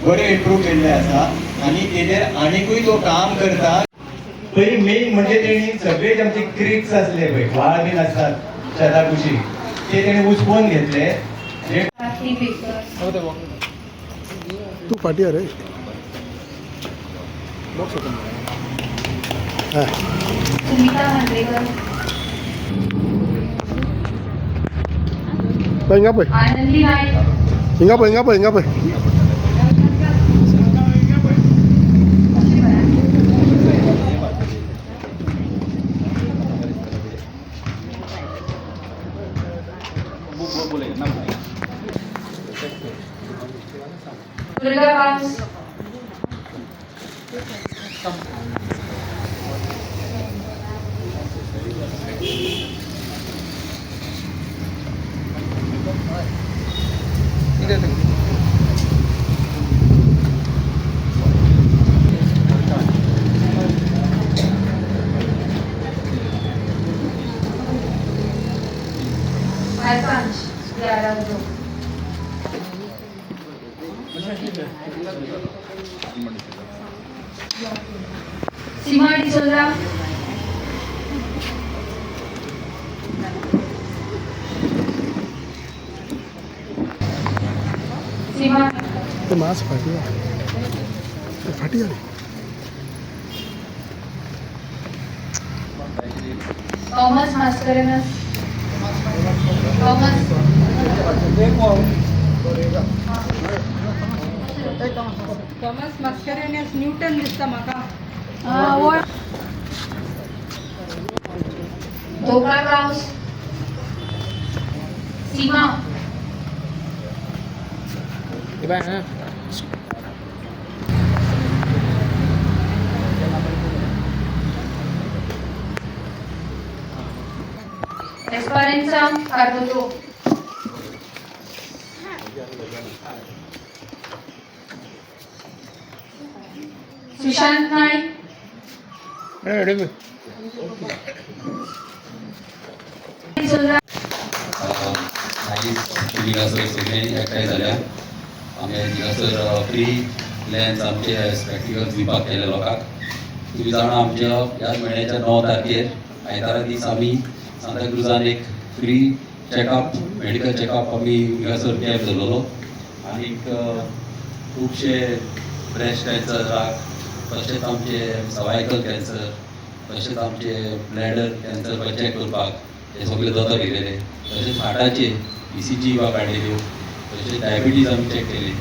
बरे इम्प्रूव्ह केल्ले आसा आनी तेजेर आनीकूय तो काम करता. पयलीं मेन म्हणजे तेणी सगळे जे आमचे क्रिक्स असले पळय व्हाळ बीन आसतात शेता कुशी ते तेणी उचपून घेतले. तू फाटी रे हिंगा पळय हिंगा पळय हिंगा पळय हिंगा पळय दुर्गा पाऊस सरपंच यादव सीमा डिसोजा सीमा ते मास फाटी फाटी रे थॉमस मास्करेनस थॉमस थॉमस मास्करेनस न्यूटन दिसता म्हाका. धोका पाऊस सीमा Esperanza Cardoso सुशांत नाईक दिगासर सगळे एकठांय जाल्या. आमी दिगासर फ्री लेन्स आमचे स्पेक्टिकल्स दिवपाक केले लोकांक. तुम्ही जाणा आमच्या ह्या म्हयन्याच्या 9 तारखेर आयतारा दीस आमी सांताक्रुजान एक फ्री चॅकअप मेडिकल चॅकअप आमी दिगासर कॅम्प दवरलो. आनीक खुबशे ब्रेस्ट कॅन्सराक तशेंच आमचे सर्वायकल कॅन्सर तशेंच आमचे ब्लॅडर कॅन्सर चॅक करपाक हे सगळे दोतोर गेलेले. तशेंच हार्टाचे ECG काडलेल्यो तशेंच डायबिटीज आमी चॅक केले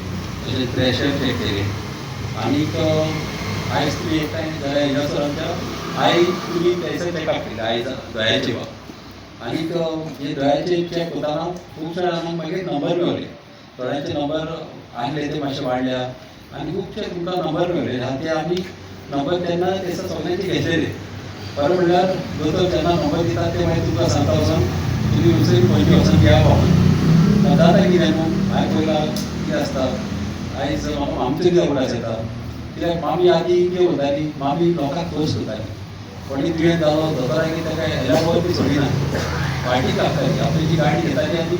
तशेंच प्रेशर चॅक केले. आनीक आयज तुमी एक टायम जाल्यार हिंगासर आमच्या आय तुमी थंयसर चॅकअप केले आयज दोळ्याचे वा. आनीक हे दोळ्याचे चॅक करतना खूब जाणांक मागीर नंबर मेळ्ळे. दोळ्यांचे नंबर आहले ते मातशे वाडल्या आनी खुबशे तुमकां नंबर मेळ्ळे ते आमी नंबर तेन्ना थंयसर सगळ्यांचे घेतलेले. बरें म्हणल्यार दोतोर जेन्ना नंबर दितात ते मागीर तुमकां सांगता वचून तुमी वचून पयलीं वचून घेवप आपण जाता कितें न्हू. हांवें पयलां कितें आसता आयज आमचो कितें उगडास येता कित्याक मामी आदीं कितें करताली मामी लोकांक खोस करताली. कोणी दुयेंत जालो दोतोरांनी ताका हेल्यार ती सोडिना वायटीक लागताली. आपली जी गाडी घेताली आनी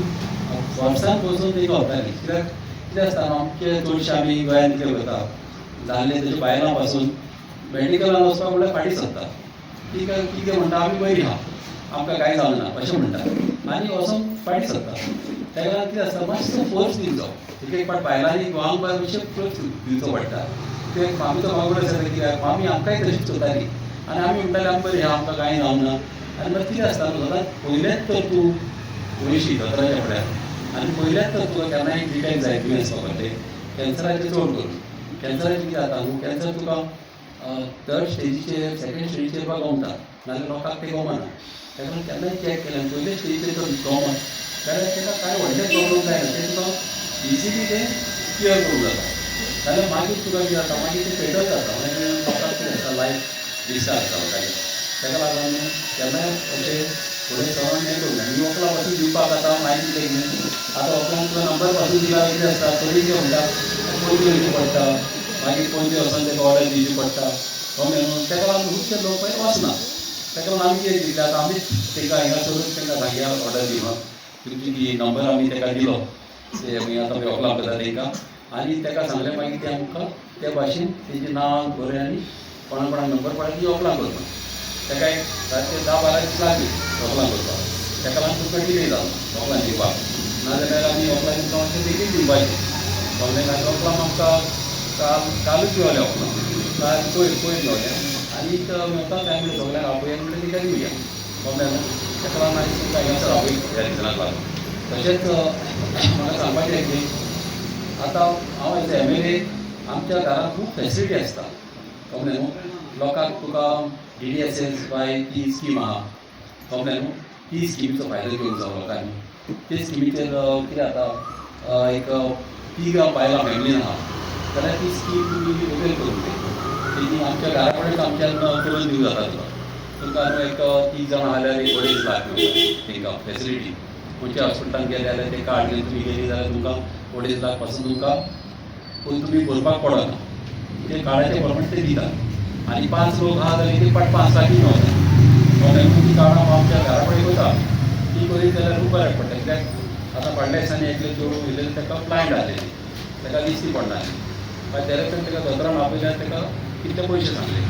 वर्सान वचून ती व्हरताली. कित्याक कितें आसता आमचे चडशे आमी गोंयांत कितें करता जाल्ले तशें बायलां पासून मेडिकलान वचपाक म्हणल्यार फाटीं सरता. कितें म्हणटा आमी बरीं आहा आमकां कांय जावना अशें म्हणटा आनी वचून फाटीं सरता. त्या कारण कितें आसता मातसो फोर्स दिवचो. एक पाट बायलांनी गोवांक बाय मातशें फोर्स दिवचो पडटा. कित्याक मामीचो वागड आसा कित्याक मामी आमकांय तशीच करताली आनी आमी म्हणटाली आमी बरीं आहा आमकां कांय जावना. आनी मागीर कितें आसता सदांच पयलेंच तर तूं पयशी दोतोराच्या फुड्यान आनी पयलेंच तर तुका केन्नाय डिटेक्ट जाय दुयेंस वगैरे कॅन्सराचें चड करून. कॅन्सराचें कितें जाता न्हू कॅन्सर तुका थर्ड स्टेजीचेर सेकेंड स्टेजीचेर तुका गवता नाजाल्यार लोकांक तें गवना. ताका लागून केन्नाय चॅक केलें पयले स्टेजीचेर तो गवना जाल्यार ताका कांय व्हडले प्रॉब्लम जायना तें तुका इजिली तें क्लियर करूंक जाता. जाल्यार मागीर तुका कितें जाता मागीर तें पेडल जाता मागीर लोकांक कितें आसता लायफ डिस्चार्ज जाता लोकांचें. ताका लागून केन्नाय अशें फुडें सरून हें करूं आनी वकलां पासून दिवपाक आतां मागीर कितें न्ही आतां वकलांक तुका नंबर पासून दिला कितें आसता तरी कितें म्हणटा पयलीं वयचें पडटा मागीर पयलीं वचून ताका ऑर्डर दिवची पडटा. ताका लागून खुबशे लोक पळय वचना. ताका लागून आमी कितें दिता आतां आमीच ताका हिंगासरूच तांकां सांगया ऑर्डर दिवप तुमची नंबर आमी ताका दिलो ते आमी आतां वकलां करता तांकां आनी ताका सांगलें मागीर ते आमकां त्या भाशेन तेजें नांव बरें आनी कोणा नंबर पडटा ती अप्लाय करता ताका एक सारकें 10-12 दीस लागले अप्लाय करपाक ताका लागून तुमकां डिले जालो अप्लाय दिवपाक नाजाल्यार आमी अप्लाय दिवपाक मातशें बेगीन दिवपाचें कळ्ळें काय अप्लाय आमकां कालूच घेवलें अप्लाय काल पयर घेवलें आनी मेवता टायम सगळ्यांक आपयलें म्हणल्यार तिका दिवया कळ्ळें न्हू ताका लागून आयज तुमकां हांगासर आपय ह्या रिजनाक लागून तशेंच म्हाका सांगपाचें की आतां हांव एज MLA आमच्या घरांत खूब फॅसिलिटी आसता कळ्ळें न्हू लोकांक तुका DDSS बाय ती स्कीम आहा कळ्ळें न्हू ती स्किमीचो फायदो घेवंक जाय लोकांनी ते स्किमीचेर कितें जाता एक 3 बायलां फॅमिलीन आहा जाल्यार ती स्कीम तुमी अवेल करूंक जाय तेजी आमच्या घरा कडेन आमच्यान करून दिवं जाता तुका एक 30 जाणां जाल्यार एक 2.5 लाख मेळटा तांकां फॅसिलिटी खंयच्या हॉस्पिटलांत गेले जाल्यार ते कार्ड घेवन तुमी गेली जाल्यार तुमकां 2.5 लाख पासून तुमकां पयलीं तुमी भरपाक पडना ते कार्डाचे प्रमाणे ते दितात आनी 5 लोक आहा जाल्यार ते 5 लाखी मेळटा कळ्ळें ती कार्डां हांव आमच्या घरा कडेन वयता ती करीत जाल्यार खूब बऱ्याक पडटा कित्याक आतां फाटल्या दिसांनी एकले चेडूं उरलेलें ताका ब्लायंड जालेली ताका दिश्टी पडनासलें मागीर डायरेक्टर ताका दोतोरान आपयल्यार ताका कितले पयशे सांगले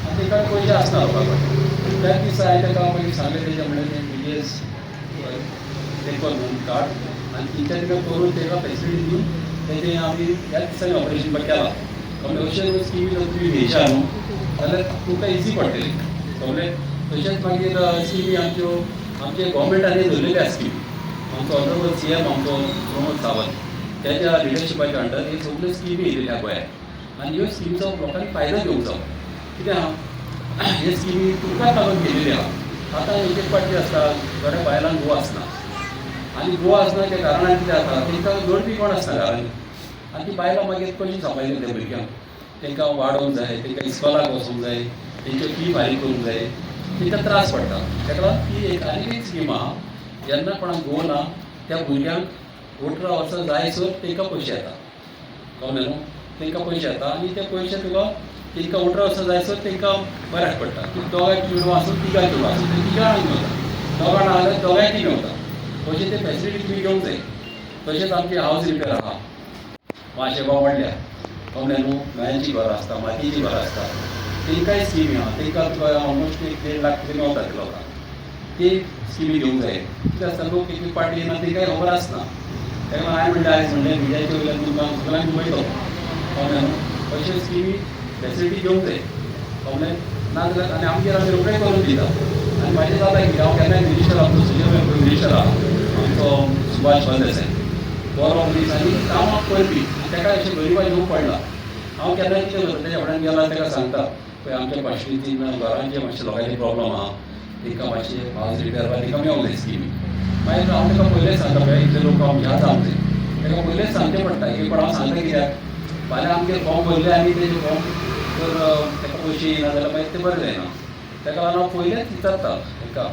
आनी ताका पयशे आसना लोकां कडेन त्याच दिसा हांवें ताका पयलीं सांगलें तेजें म्हणलें DDS ते कर म्हणून कार्ड आनी तिच्या तिका करून ताका फॅसिलिटी दिवन तेजें आमी ह्याच दिसांनी ऑपरेशन बट केलां कळ्ळें अशें स्किमी जर तुमी घेयशा न्हू जाल्यार तुमकां इजी पडटली कळ्ळें तशेंच मागीर स्किमी आमचे गोवोरमेंटानी धरलेल्या स्किमी आमचो ऑनरेबल CM आमचो प्रमोद सावंत त्याच्या लिडरशिपाच्या अंडर हे सगल्यो स्किमी येयलेल्या गोंयांत आनी ह्यो स्किमीचो लोकांनी फायदो घेवंक जाय कित्याक हे स्किमी तुमकांच लागून केलेली आहा आतां एक एक पाटी आसता थोड्या बायलांक घोव आसना आनी घोव आसना त्या कारणान कितें जाता तांकां जोडपी कोण आसना घरांनी आनी ती बायलां मागीर कशीं सांबाळटलीं त्या भुरग्यांक तांकां वाडोवंक जाय तांकां इस्कॉलाक वचूंक जाय तेंच्यो फी फारीक करूंक जाय तांकां त्रास पडटा ताका लागून ती एक आनी एक स्कीम आहा जेन्ना कोणाक घोव ना त्या भुरग्यांक 18 वर्सां जायसर तांकां पयशे येता कळ्ळें न्हू तांकां पयशे येता आनी ते पयशे तुका तांकां 18 वर्सां जायसर तांकां बऱ्याक पडटा की दोगांय चेडूं आसूं तिगांय चेडूं आसूं ते तिगांय मेळटा दोगां ना जाल्यार दोगांयकी मेळटा तशें ते फॅसिलिटी तुमी घेवंक जाय तशेंच आमचे हावज रिपेर आहा माशेबाव वाडल्या कळ्ळें न्हू नळ्यांची घरां आसता मातयेचीं घरां आसता तांकांय स्किमी आहा तांकां तुका ऑलमोस्ट 1.5 लाख तरी मेळटा ते लोकांक ती स्किमी घेवंक जाय कितें आसता लोक एक पाटी येना तांकांय खबर आसना ताका लागून हांवें म्हणलें आयज म्हणलें मिडियाच्या वयल्यान तुमकां सगळ्यांक उलयतलो कळ्ळें न्हू अशें स्किमी फॅसिलिटी घेवंक जाय कळ्ळें नाजाल्यार आनी आमगेर आमी रोखडें करून दिता आनी म्हाजें जाता कितें हांव केन्नाय मिनिस्टर आमचो सिनियर मिनिस्टर आहा आमचो सुभाष फळदेसाय बरो मनीस आनी कामाक करपी ताका अशें गरीबाक येवंक पडना हांव केन्नाय कितें करता तेज्या फुड्यान गेला ताका सांगता पळय आमच्या पाश्टीन घरांचे मातशे लोकांचे प्रॉब्लम आहा तांकां मातशें हावज रिपेर बा तांकां मेळूंक जाय स्किमी मागीर हांव ताका पयलेंच सांगता पळय इतले लोक आमचे आसा आमचे ताका पयलेंच सांगचें पडटा की पण हांव सांगता कित्याक फाल्यां आमगे फॉर्म भरले आनी तेजे फॉर्म जर ताका पयशे येना जाल्यार मागीर तें बरें जायना ताका लागून हांव पयलेंच विचारता ताका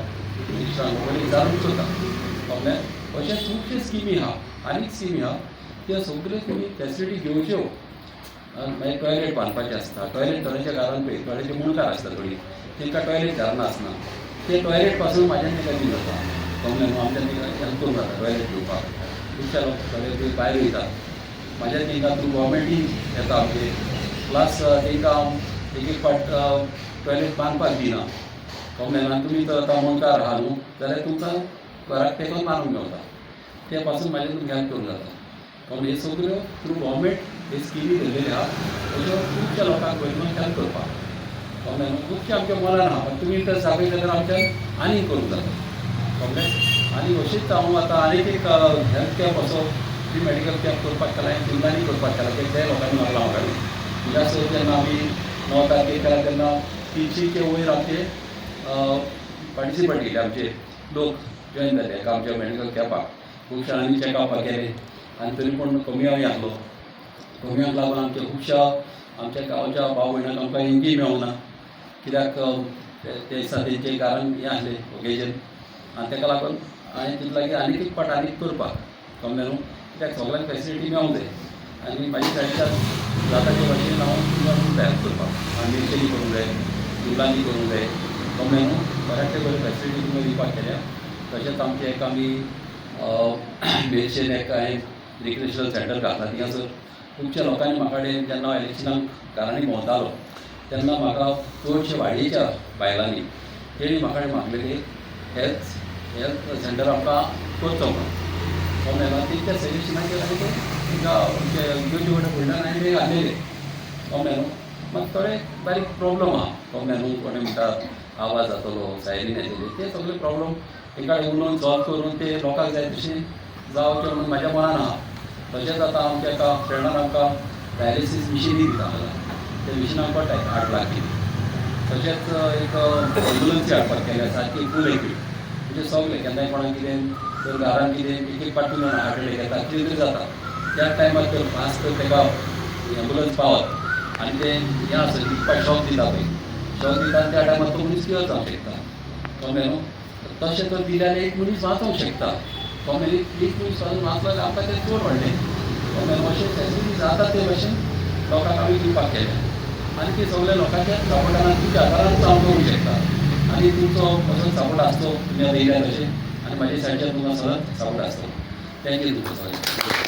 मिनिस्टरांक पयलीं विचारून विचारता कळ्ळें अशें खुबशे स्किमी आहा आनीक स्किमी आहा त्यो सगल्यो तुमी फॅसिलिटी घेवच्यो मागीर टॉयलेट बांदपाचें आसता टॉयलेट थोड्यांच्या घरांत पळय थोड्यांचे मुणकार आसता थोडीं तांकां टॉयलेट घरान आसना ते टॉयलेट पासून म्हाज्यान ताका दिवं जाता कळ्ळें न्हू आमच्यान ताका हेल्प करूंक जाता टॉयलेट घेवपाक खुबशे लोक थोडे ते भायर वयता म्हाज्यान तांकां थ्रू गोवोरमेंटूय येता आमचे प्लस तांकां एक पाट टॉयलेट बांदपाक दिना कळ्ळें न्हू तुमी तर आतां मुणकार आहा न्हू जाल्यार तुमकां घराक तेंकून बांदूंक मेळटा ते पासून म्हाज्यान तुमकां हेल्प करूंक जाता कळ्ळें हे सगल्यो थ्रू गोवोरमेंट हे स्किमी धरलेल्यो आहा अश्यो खुबश्या लोकांक गोवोरमेंट हेल्प करपाक कळ्ळें न्हू खुबशे आमच्या मनान आहा पण तुमी तर सापय जाल्यार आमच्यान आनीक करूंक जाता कळ्ळें आनी अशीच हांव आतां आनीक एक हेल्थ कॅम्प असो फ्री मेडिकल कॅम्प करपाक केला जिल्ल्यांनी करपाक केला ते लोकांनी म्हाका लावंक कित्याक सर जेन्ना आमी 9 तारखेक केला तेन्ना 300चे वयर आमचे पार्टिसिपेट केले आमचे लोक जॉइन जाले आमच्या मेडिकल कॅम्पाक खूब शाळांनी चॅकअपाक केले आनी तरी पूण कमी आसलो कम्याक लागून आमच्या खुबश्या आमच्या गांवच्या भाव भयणांक आमकां इंगी मेळूंक ना कित्याक ते दिसा तेंचें कारण हें आसलें ओकेजन आनी ताका लागून हांवें चिंतलां की आनीक एक पाट आनीक करपाक कळ्ळें न्हू कित्याक सगळ्यांक फॅसिलिटी मेळूंक जाय आनी म्हाजे सायडीच्यान जाता ते भाशेन हांव तुमकां हेल्प करपाक आनी मिरचेनी करूंक जाय दुलांनी करूंक जाय कळ्ळें न्हू बऱ्याक ते बरी फॅसिलिटी तुमकां दिवपाक केल्या तशेंच आमचें एक आमी मेरशेन एक हांवें रिक्रिएशनल सेंटर घातला थिंगासर खुबशा लोकांनी म्हाका कडेन जेन्ना हांव इलेक्शनाक घरांनी भोंवतालो तेन्ना म्हाका चडशे वाडयेच्या बायलांनी तेणी म्हाका कडेन मागलें की हेल्थ सेंटर आमकां करचो म्हणून तो मेलो तितल्या सजेशनाचेर आनी ते तिका घेवचे फुडल्यान आनी ते घातलेले तो मेलो मात थोडे बारीक प्रॉब्लम आहा तो मेनू कोणें म्हणटात आवाज जातलो सायरीन येतली ते सगळे प्रॉब्लम एका उलोवन सॉल्व करून ते लोकांक जाय तशें जावचें म्हणून म्हाज्या मनान आहा तशेंच आतां आमच्या एका फ्रेंडान आमकां डायलिसीस मिशिनूय दिता मला ते मिशीन आमकां 8 लाख दिली तशेंच एक एम्बुलन्सी हाडपाक केल्या सारकी फूल इक्वीप म्हणजे सगळें केन्नाय कोणाक कितें तर घरान कितें एक पाटी हार्ट अटॅक येता कितें जाता त्या टायमार तर फास्ट ताका एम्बुलन्स पावत आनी ते हें आसा दिवपाक शॉक दिता पळय शॉक दिता त्या टायमार तो मनीस कितें जावंक शकता तो मेलो तशें तर दिल्यार एक मनीस वाचोवंक शकता तो मनीस एक मनीस वाचलो जाल्यार आमकां तें चड व्हडलें तो मेलो अशें फॅसिलिटी जाता ते भशेन लोकांक आमी दिवपाक केल्या आनी ते सगळे लोकांच्या सपोर्टान तुमच्या आदारान काम करूंक शकता आनी तुमचो असो सपोर्ट आसतो तुमी आतां येयल्या तशें आनी म्हाजे सायडीच्यान तुमकां सदांच सपोर्ट आसतो थँक्यू तुमचो सगळ्यांक